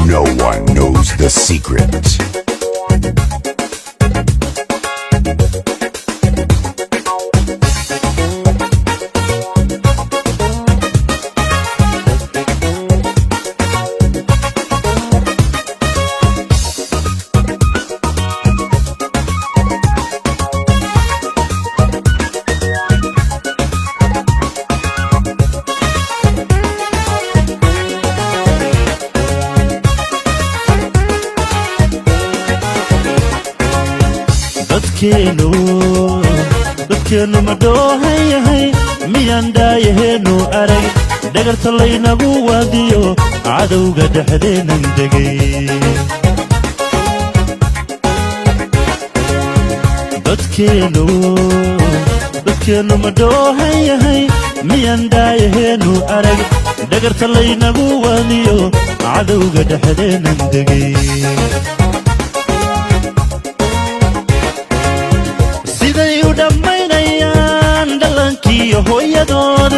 No one knows the secret. dadkeenu ma dhoohan yahay miyaan daayaheennu arag dhagarta laynagu waadiyo cadowga dhexdeennan degay dadkeenu ma dhoohan yahay miyaan daayaheennu arag dhagarta laynagu waadiyo cadowga dhexdeennan degay hooyadood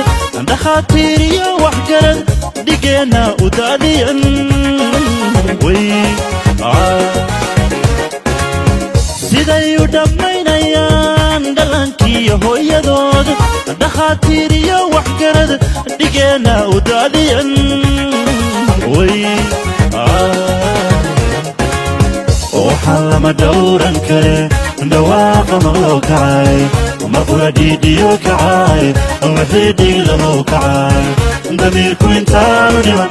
dhakhaatiir iyo waxgarad dhigeena u daadiyan siday u dhammaynayaan dhallaankiiyo hooyadood dhakhaatiir iyo waxgarad dhigeena u daadiyan waxaan lama dhowran kare dhawaaqa ma loo kacay markula dhiidhiyo kacay wixii dhiglamow kacay damiirku intaanu dhiman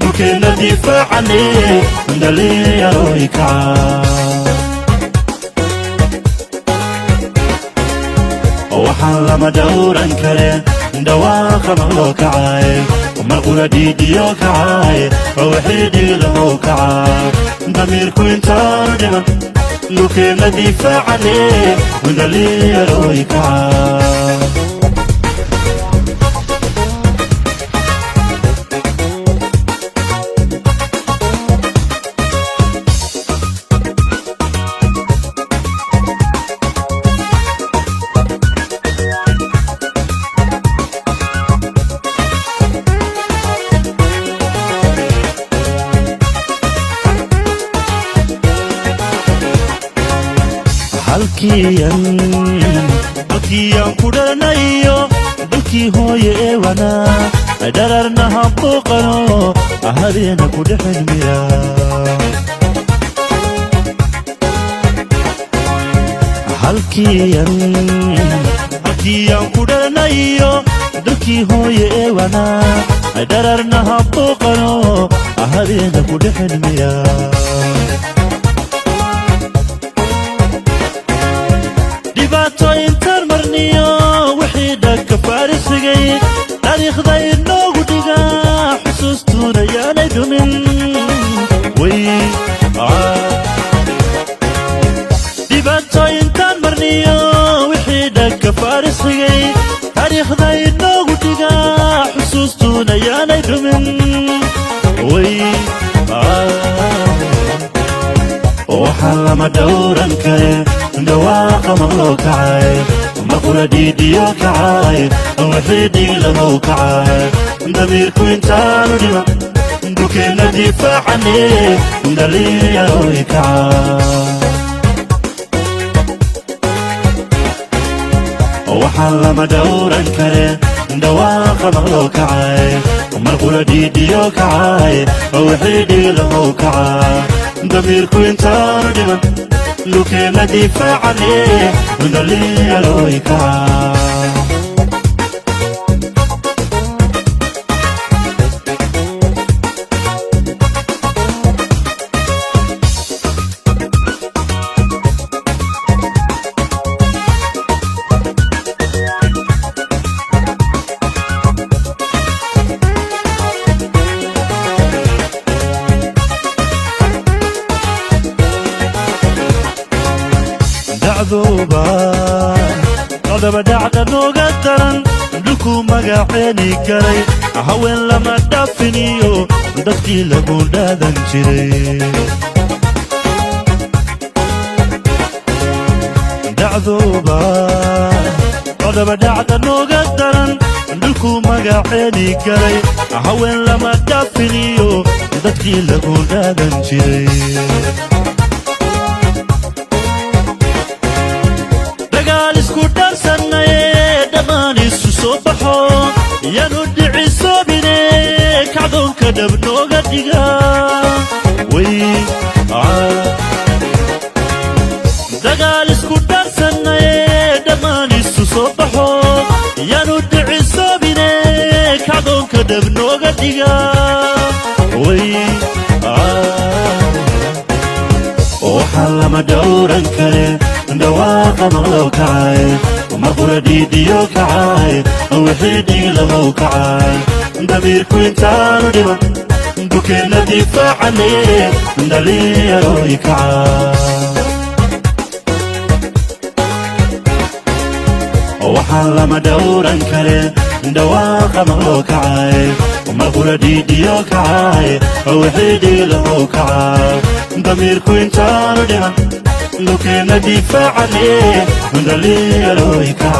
dukeenna difaacane dhalinyarooy kacay waxaan lama dhowran kare dhawaaqa ma loo kacay markula dhiidhiyo kacay wixii dhiglamow kacay damiirku intaanu dhiman dukeenna difaacane dhalinyarooy kacay halkiyan ku dhalanayo dalkii hooye ee wanaa dhararna habooqano habeena ku dhexelmiya halkiyan ku dhalanayo dalkii hooye ee wanaa dhararna habooqano habeena ku dhexelmiya intaan marniyo wixii dhagka faarisigay taariikhda inoogu dhiga xusuustuuna yaanay dhumin dhibaato intaan marniyo wixii dhagka faarisigay taariikhda inoogu dhiga xusuustuuna yaanay dhumin waxaan lama dhowran kare dhawaaqa ma loo kacay markula dhiidhiyo kacay wixii dhiglamow kacay damiirku intaanu dhiman dukeenna difaacane dhalinyarooy kacay waxaan lama dhowran kare dhawaaqa ma loo kacay markula dhiidhiyo kacay wixii dhiglamow kacay damiirku intaanu dhiman dukeenna difaacane dhalinyarooy kacay qodaba dhacda nooga daran dhulku magaceeni karay haween lama dhaafiniyo dadkii lagu dhaadan jiray qodaba dhacda nooga daran dhulku magaceeni karay haween lama dhaafiniyo dadkii lagu dhaadan jiray dagaal isku dhaarsannaye dhammaan isu soo baxo yaanu dhicisoobine kacdoonka dhab nooga dhiga dagaal isku dhaarsannaye dhammaan isu soo baxo yaanu dhicisoobine kacdoonka dhab nooga dhiga waxaan lama dhowran kare dhawaaqa maqlow kacay marqura dhiidhiyo kacay wixii dhiiglamow kacay damiirku intaanu dhiman dukeenna difaacane dhalinyarooy kacay waxaan lama dhowran kare dhawaaqa maqlow kacay marqura dhiidhiyo kacay wixii dhiiglamow kacay damiirku intaanu dhiman dukeenna difaacane dhalinyarooy kacay